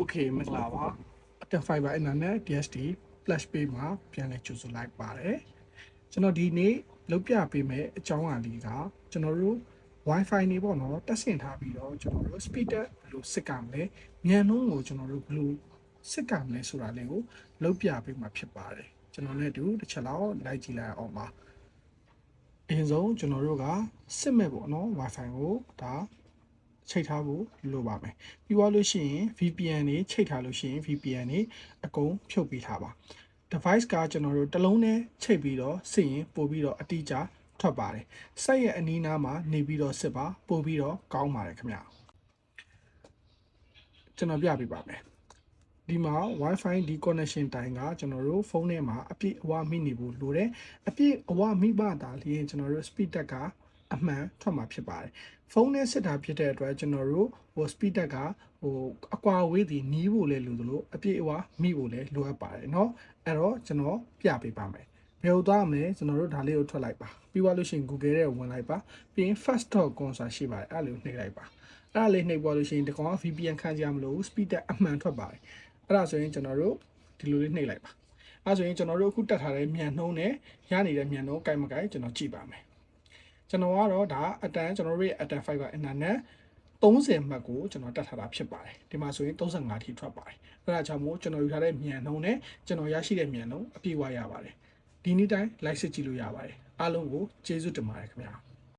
Okay မင်္ဂလာပါအတက် Fiber Internet DSD Flash Pay မှာပြန်လည်ကြိုဆိုလိုက်ပါတယ်ကျွန်တော်ဒီနေ့လုပ်ပြပေးမယ်အကြောင်းအရာလေးကကျွန်တော်တို့ Wi-Fi နေပေါ့နော်တက်ဆင်ထားပြီးတော့ကျွန်တော်တို့ speed ဘယ်လိုစစ်ကမလဲမြန်နှုန်းကိုကျွန်တော်တို့ဘယ်လိုစစ်ကမလဲဆိုတာလေးကိုလုပ်ပြပေးမှာဖြစ်ပါတယ်ကျွန်တော်လည်းတစ်ချက်လောက်လိုက်ကြည့်လိုက်အောင်ပါအရင်ဆုံးကျွန်တော်တို့ကစစ်မဲ့ပေါ့နော် Wi-Fi ကိုဒါချိတ်ထားဖို့လိုပါမယ်ပြီးသွားလို့ရှိရင် VPN တွေချိတ်ထားလို့ရှိရင် VPN တွေအကုန်ဖြုတ်ပေးထားပါ device ကကျွန်တော်တို့တစ်လုံးနဲ့ချိတ်ပြီးတော့စစ်ရင်ပို့ပြီးတော့အတိအကျထွက်ပါတယ်စိုက်ရဲ့အနီးနားမှာနေပြီးတော့စစ်ပါပို့ပြီးတော့ကောင်းပါတယ်ခင်ဗျာကျွန်တော်ပြပေးပါမယ်ဒီမှာ Wi-Fi ဒီ connection တိုင်းကကျွန်တော်တို့ဖုန်းထဲမှာအပြည့်အဝမိနေဖို့လိုတယ်အပြည့်အဝမိပါတာလျင်ကျွန်တော်တို့ speed တက်ကအမှန်ထွက်မှာဖြစ်ပါတယ်ဖုန်းနဲ့စစ်တာဖြစ်တဲ့အတွက်ကျွန်တော်တို့speed တက်ကအကွာဝေးသည်နီးဖို့လဲလိုသလိုအပြည့်အဝမိဖို့လဲလိုအပ်ပါတယ်เนาะအဲ့တော့ကျွန်တော်ပြပေးပါမယ်ဘယ်လိုသွားမလဲကျွန်တော်တို့ဒါလေးကိုထွက်လိုက်ပါပြီးသွားလို့ရှိရင် Google ထဲဝင်လိုက်ပါပြီးရင် fast.com ဆိုတာရှိပါတယ်အဲ့လိုနှိပ်လိုက်ပါအဲ့ဒါလေးနှိပ်သွားလို့ရှိရင်ဒီကောင်က VPN ခံကြရမလို့ speed တက်အမှန်ထွက်ပါတယ်အဲ့ဒါဆိုရင်ကျွန်တော်တို့ဒီလိုလေးနှိပ်လိုက်ပါအဲ့ဆိုရင်ကျွန်တော်တို့အခုတက်ထားတဲ့မြန်နှုန်းနဲ့ရနေတဲ့မြန်နှုန်းကိုက်မကိုက်ကျွန်တော်ကြည့်ပါမယ်ကျွန်တော်ကတော့ဒါအတန်းကျွန်တော်တို့ရဲ့ Atom Fiber Internet 30 မှတ်ကိုကျွန်တော်တက်ထားတာဖြစ်ပါတယ်ဒီမှာဆိုရင်35ထိထွက်ပါတယ်အဲ့ဒါကြောင့်မို့ကျွန်တော်ယူထားတဲ့မြန်နှုန်းနဲ့ကျွန်တော်ရရှိတဲ့မြန်နှုန်းအပြည့်အဝရပါတယ်ဒီနေ့တိုင်း like စစ်ကြည့်လို့ရပါတယ်အားလုံးကိုကျေးဇူးတင်ပါတယ်ခင်ဗျာ